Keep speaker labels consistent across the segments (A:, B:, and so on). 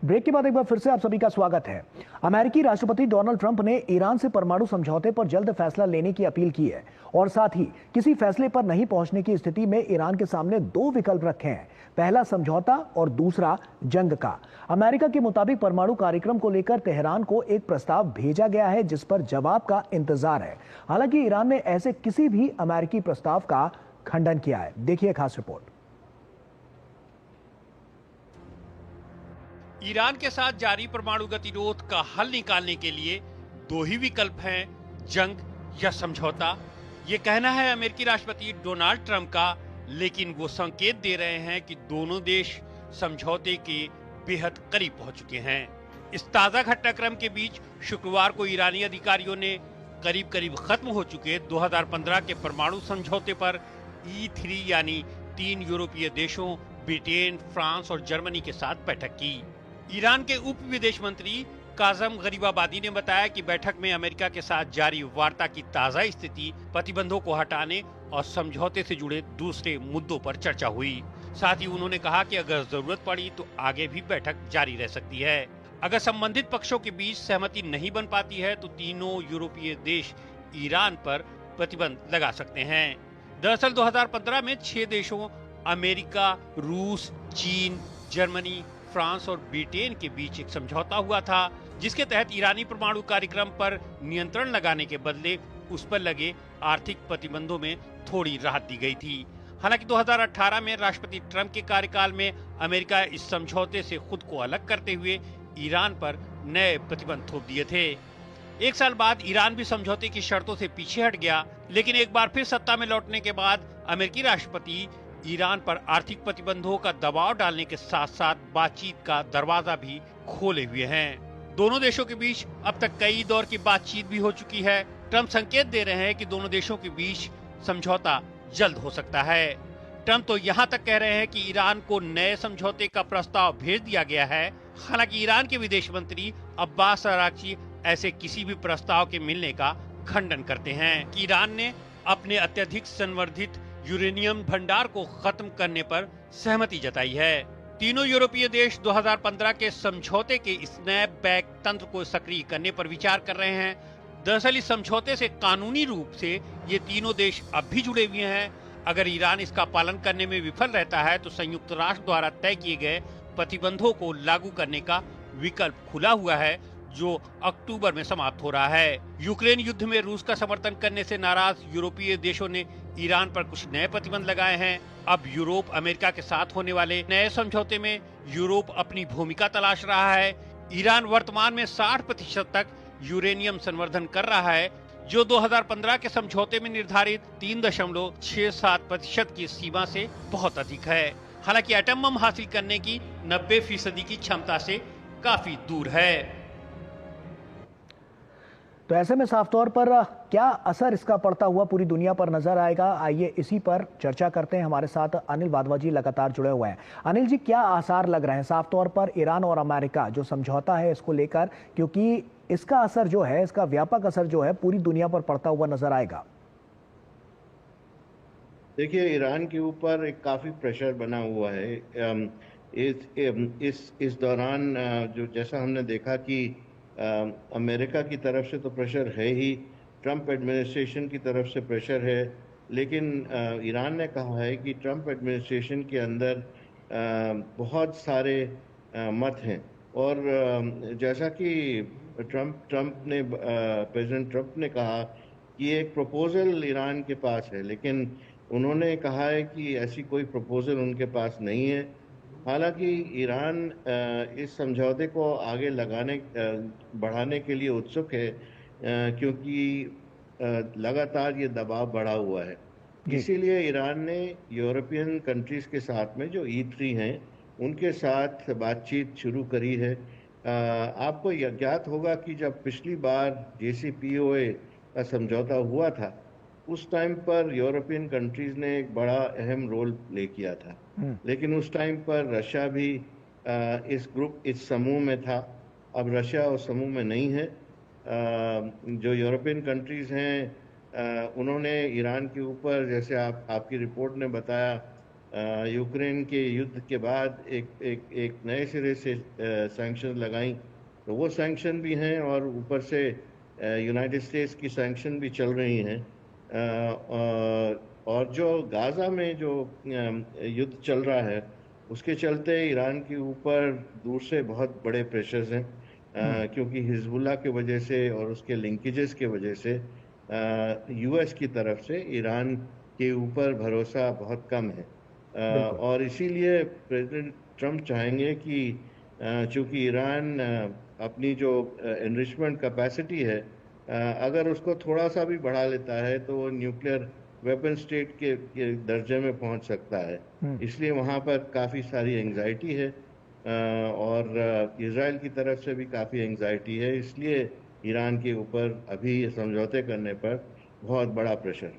A: Break के बाद एक बार फिर से आप सभी का स्वागत है। अमेरिकी राष्ट्रपति डोनाल्ड ट्रंप ने ईरान से परमाणु समझौते पर जल्द फैसला लेने की अपील की है और साथ ही किसी फैसले पर नहीं पहुंचने की स्थिति में ईरान के सामने दो विकल्प रखे हैं, पहला समझौता और दूसरा जंग का। अमेरिका के मुताबिक परमाणु कार्यक्रम को लेकर तेहरान को एक प्रस्ताव भेजा गया है जिस पर जवाब का इंतजार है। हालांकि ईरान ने ऐसे किसी भी अमेरिकी प्रस्ताव का खंडन किया है। देखिए खास रिपोर्ट।
B: ईरान के साथ जारी परमाणु गतिरोध का हल निकालने के लिए दो ही विकल्प हैं, जंग या समझौता। ये कहना है अमेरिकी राष्ट्रपति डोनाल्ड ट्रंप का, लेकिन वो संकेत दे रहे हैं कि दोनों देश समझौते के बेहद करीब पहुंच चुके हैं। इस ताजा घटनाक्रम के बीच शुक्रवार को ईरानी अधिकारियों ने करीब करीब खत्म हो चुके 2015 के परमाणु समझौते पर E3 यानी 3 यूरोपीय देशों ब्रिटेन, फ्रांस और जर्मनी के साथ बैठक की। ईरान के उप विदेश मंत्री काजम गरीबाबादी ने बताया कि बैठक में अमेरिका के साथ जारी वार्ता की ताजा स्थिति, प्रतिबंधों को हटाने और समझौते से जुड़े दूसरे मुद्दों पर चर्चा हुई। साथ ही उन्होंने कहा कि अगर जरूरत पड़ी तो आगे भी बैठक जारी रह सकती है। अगर संबंधित पक्षों के बीच सहमति नहीं बन पाती है तो तीनों यूरोपीय देश ईरान पर प्रतिबंध लगा सकते हैं। दरअसल 2015 में 6 देशों अमेरिका, रूस, चीन, जर्मनी, फ्रांस और ब्रिटेन के बीच एक समझौता हुआ था जिसके तहत ईरानी परमाणु कार्यक्रम पर नियंत्रण लगाने के बदले उस पर लगे आर्थिक प्रतिबंधों में थोड़ी राहत दी गई थी। हालांकि 2018 में राष्ट्रपति ट्रंप के कार्यकाल में अमेरिका इस समझौते से खुद को अलग करते हुए ईरान पर नए प्रतिबंध थोप दिए थे। एक साल बाद ईरान भी समझौते की शर्तों से पीछे हट गया, लेकिन एक बार फिर सत्ता में लौटने के बाद अमेरिकी राष्ट्रपति ईरान पर आर्थिक प्रतिबंधों का दबाव डालने के साथ साथ बातचीत का दरवाजा भी खोले हुए हैं। दोनों देशों के बीच अब तक कई दौर की बातचीत भी हो चुकी है। ट्रंप संकेत दे रहे हैं कि दोनों देशों के बीच समझौता जल्द हो सकता है। ट्रंप तो यहाँ तक कह रहे हैं कि ईरान को नए समझौते का प्रस्ताव भेज दिया गया है। हालांकि ईरान के विदेश मंत्री अब्बास अरागची ऐसे किसी भी प्रस्ताव के मिलने का खंडन करते हैं कि ईरान ने अपने अत्यधिक संवर्धित यूरेनियम भंडार को खत्म करने पर सहमति जताई है। तीनों यूरोपीय देश 2015 के समझौते के स्नैप बैक तंत्र को सक्रिय करने पर विचार कर रहे हैं। दरअसल इस समझौते से कानूनी रूप से ये तीनों देश अब भी जुड़े हुए हैं। अगर ईरान इसका पालन करने में विफल रहता है तो संयुक्त राष्ट्र द्वारा तय किए गए प्रतिबंधों को लागू करने का विकल्प खुला हुआ है जो अक्टूबर में समाप्त हो रहा है। यूक्रेन युद्ध में रूस का समर्थन करने से नाराज यूरोपीय देशों ने ईरान पर कुछ नए प्रतिबंध लगाए हैं। अब यूरोप अमेरिका के साथ होने वाले नए समझौते में यूरोप अपनी भूमिका तलाश रहा है। ईरान वर्तमान में 60% तक यूरेनियम संवर्धन कर रहा है, जो 2015 के समझौते में निर्धारित 3.67% की सीमा से बहुत अधिक है। हालांकि एटम बम हासिल करने की 90% की क्षमता से काफी दूर है।
A: तो ऐसे में साफ तौर पर क्या असर इसका पड़ता हुआ पूरी दुनिया पर नजर आएगा, आइए इसी पर चर्चा करते हैं। हमारे साथ अनिल वाधवा जी लगातार जुड़े हुए हैं। अनिल जी, क्या आसार लग रहे हैं साफ तौर पर ईरान और अमेरिका जो समझौता है इसको लेकर, क्योंकि इसका असर जो है, इसका व्यापक असर जो है पूरी दुनिया पर पड़ता हुआ नजर आएगा?
C: देखिए, ईरान के ऊपर एक काफी प्रेशर बना हुआ है इस दौरान। जो जैसा हमने देखा कि अमेरिका की तरफ से तो प्रेशर है ही, ट्रंप एडमिनिस्ट्रेशन की तरफ से प्रेशर है, लेकिन ईरान ने कहा है कि ट्रंप एडमिनिस्ट्रेशन के अंदर बहुत सारे मत हैं और जैसा कि प्रेसिडेंट ट्रंप ने कहा कि एक प्रपोजल ईरान के पास है, लेकिन उन्होंने कहा है कि ऐसी कोई प्रपोजल उनके पास नहीं है। हालांकि ईरान इस समझौते को आगे बढ़ाने के लिए उत्सुक है, क्योंकि लगातार ये दबाव बढ़ा हुआ है। इसीलिए ईरान ने यूरोपियन कंट्रीज के साथ में जो E3 हैं उनके साथ बातचीत शुरू करी है। आपको ज्ञात होगा कि जब पिछली बार JCPOA का समझौता हुआ था उस टाइम पर यूरोपियन कंट्रीज ने एक बड़ा अहम रोल प्ले किया था, लेकिन उस टाइम पर रशिया भी इस समूह में था। अब रशिया उस समूह में नहीं है। जो यूरोपियन कंट्रीज हैं उन्होंने ईरान के ऊपर, जैसे आपकी रिपोर्ट ने बताया यूक्रेन के युद्ध के बाद एक नए सिरे से सैंक्शन लगाई, तो वो सैंक्शन भी हैं और ऊपर से यूनाइटेड स्टेट्स की सैंक्शन भी चल रही हैं। और जो गाज़ा में जो युद्ध चल रहा है, उसके चलते ईरान के ऊपर दूर से बहुत बड़े प्रेशर्स हैं, क्योंकि हिजबुल्लाह की वजह से और उसके लिंकेजेस की वजह से यूएस की तरफ से ईरान के ऊपर भरोसा बहुत कम है।
A: बिल्कुल।
C: और इसीलिए प्रेसिडेंट ट्रम्प चाहेंगे कि चूंकि ईरान अपनी जो एनरिचमेंट कैपेसिटी है, अगर उसको थोड़ा सा भी बढ़ा लेता है तो वो न्यूक्लियर वेपन स्टेट के दर्जे में पहुंच सकता है। इसलिए वहाँ पर काफ़ी सारी एंग्जाइटी है, और इजराइल की तरफ से भी काफ़ी एंग्जाइटी है। इसलिए ईरान के ऊपर अभी ये समझौते करने पर बहुत बड़ा प्रेशर।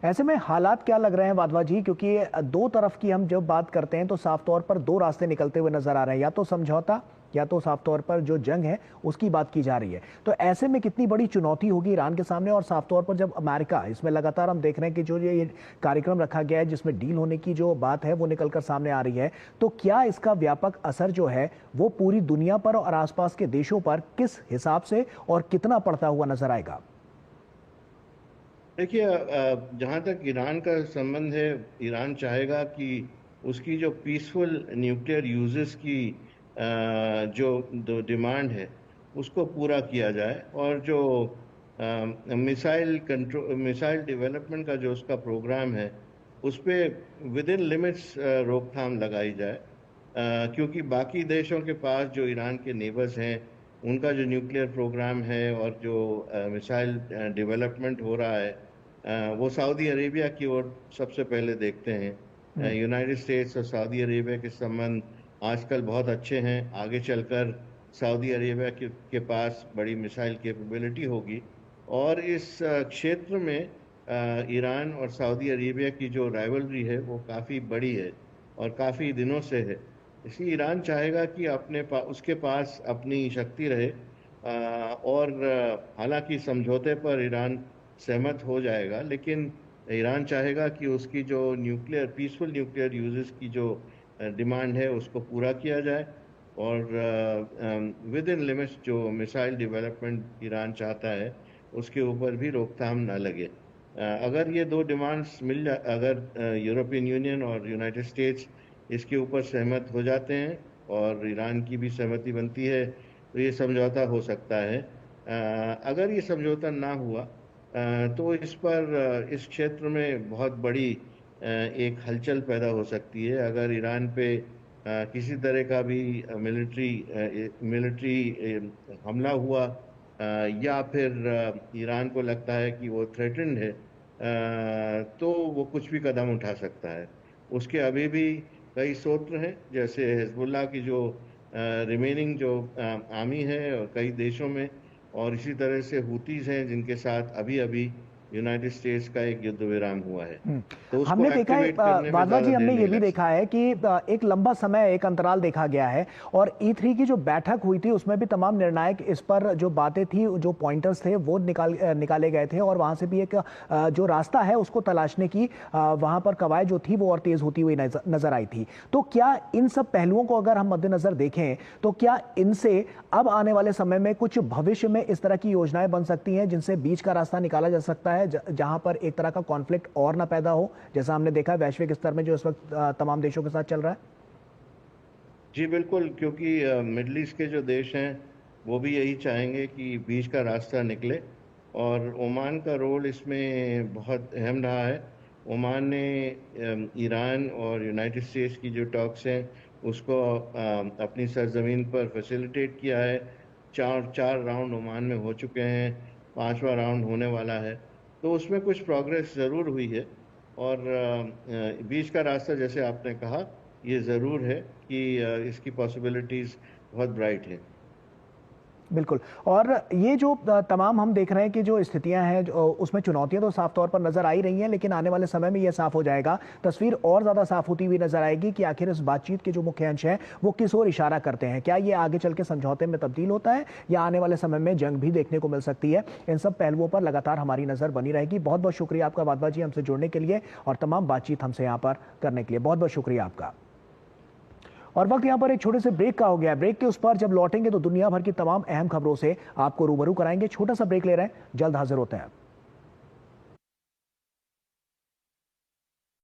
A: ऐसे में हालात क्या लग रहे हैं वाधवा जी, क्योंकि दो तरफ की हम जब बात करते हैं तो साफ तौर पर दो रास्ते निकलते हुए नजर आ रहे हैं, या तो समझौता या तो साफ तौर पर जो जंग है उसकी बात की जा रही है। तो ऐसे में कितनी बड़ी चुनौती होगी ईरान के सामने, और साफ तौर पर जब अमेरिका इसमें लगातार हम देख रहे हैं कि जो ये कार्यक्रम रखा गया है जिसमें डील होने की जो बात है वो निकलकर सामने आ रही है, तो क्या इसका व्यापक असर जो है वो पूरी दुनिया पर और आसपास के देशों पर किस हिसाब से और कितना पड़ता हुआ नजर आएगा?
C: देखिए, जहाँ तक ईरान का संबंध है, ईरान चाहेगा कि उसकी जो पीसफुल न्यूक्लियर यूजेस की जो डिमांड है उसको पूरा किया जाए, और जो मिसाइल डेवलपमेंट का जो उसका प्रोग्राम है उस पर विद इन लिमिट्स रोकथाम लगाई जाए। क्योंकि बाकी देशों के पास जो ईरान के नेबर्स हैं, उनका जो न्यूक्लियर प्रोग्राम है और जो मिसाइल डेवलपमेंट हो रहा है, वो सऊदी अरेबिया की ओर सबसे पहले देखते हैं। यूनाइटेड स्टेट्स और सऊदी अरेबिया के संबंध आजकल बहुत अच्छे हैं। आगे चलकर सऊदी अरेबिया के पास बड़ी मिसाइल कैपेबिलिटी होगी, और इस क्षेत्र में ईरान और सऊदी अरेबिया की जो राइवलरी है वो काफ़ी बड़ी है और काफ़ी दिनों से है। इसलिए ईरान चाहेगा कि उसके पास अपनी शक्ति रहे। और हालांकि समझौते पर ईरान सहमत हो जाएगा, लेकिन ईरान चाहेगा कि उसकी जो पीसफुल न्यूक्लियर यूजेस की जो डिमांड है उसको पूरा किया जाए, और विद इन लिमिट्स जो मिसाइल डेवलपमेंट ईरान चाहता है उसके ऊपर भी रोकथाम ना लगे। अगर ये दो डिमांड्स अगर यूरोपियन यूनियन और यूनाइटेड स्टेट्स इसके ऊपर सहमत हो जाते हैं और ईरान की भी सहमति बनती है, तो ये समझौता हो सकता है। अगर ये समझौता ना हुआ तो इस क्षेत्र में बहुत बड़ी एक हलचल पैदा हो सकती है। अगर ईरान पे किसी तरह का भी मिलिट्री हमला हुआ, या फिर ईरान को लगता है कि वो थ्रेटन्ड है, तो वो कुछ भी कदम उठा सकता है। उसके अभी भी कई स्रोत हैं, जैसे हिजबुल्लाह की जो रिमेनिंग जो आर्मी है और कई देशों में, और इसी तरह से हूतीज हैं जिनके साथ अभी अभी यूनाइटेड स्टेट्स का एक युद्ध विराम हुआ है। तो उसको
A: हमने देखा है
C: एक्टिवेट करने में
A: वाधवा
C: ज़्यादा
A: जी,
C: देर
A: हमने ये
C: नहीं
A: भी
C: लग
A: देखा है कि एक लंबा समय एक अंतराल देखा गया है, और E3 की जो बैठक हुई थी उसमें भी तमाम निर्णायक इस पर जो बातें थी, जो पॉइंटर्स थे वो निकाले गए थे, और वहां से भी एक जो रास्ता है उसको तलाशने की वहां पर कवायद जो थी वो और तेज होती हुई नजर आई थी। तो क्या इन सब पहलुओं को अगर हम मद्देनजर देखें तो क्या इनसे अब आने वाले समय में कुछ भविष्य में इस तरह की योजनाएं बन सकती हैं जिनसे बीच का रास्ता निकाला जा सकता है, जहां पर एक तरह का कॉन्फ्लिक्ट और ना पैदा हो, जैसा हमने देखा वैश्विक स्तर में जो इस वक्त तमाम देशों के साथ चल रहा है?
C: जी बिल्कुल, क्योंकि मिडल ईस्ट के जो देश हैं वो भी यही चाहेंगे कि बीच का रास्ता निकले, और ओमान का रोल इसमें बहुत अहम रहा है। ओमान ने ईरान और यूनाइटेड स्टेट्स की जो टॉक्स हैं उसको अपनी सरजमीन पर फैसिलिटेट किया है। चार राउंड ओमान में हो चुके हैं, पांचवा राउंड होने वाला है। तो उसमें कुछ प्रोग्रेस ज़रूर हुई है, और बीच का रास्ता जैसे आपने कहा, ये ज़रूर है कि इसकी पॉसिबिलिटीज़ बहुत ब्राइट है।
A: बिल्कुल। और ये जो तमाम हम देख रहे हैं कि जो स्थितियां हैं उसमें चुनौतियां तो साफ तौर पर नजर आ ही रही हैं, लेकिन आने वाले समय में ये साफ हो जाएगा, तस्वीर और ज्यादा साफ होती हुई नजर आएगी कि आखिर इस बातचीत के जो मुख्य अंश हैं वो किस ओर इशारा करते हैं। क्या ये आगे चल के समझौते में तब्दील होता है या आने वाले समय में जंग भी देखने को मिल सकती है? इन सब पहलुओं पर लगातार हमारी नजर बनी रहेगी। बहुत बहुत शुक्रिया आपका वाधवा जी हमसे जुड़ने के लिए और तमाम बातचीत हमसे यहाँ पर करने के लिए। बहुत बहुत शुक्रिया आपका। और वक्त यहां पर एक छोटे से ब्रेक का हो गया। ब्रेक के उस पर जब लौटेंगे तो दुनिया भर की तमाम अहम खबरों से आपको रूबरू कराएंगे। छोटा सा ब्रेक ले रहे हैं, जल्द हाजिर होते हैं।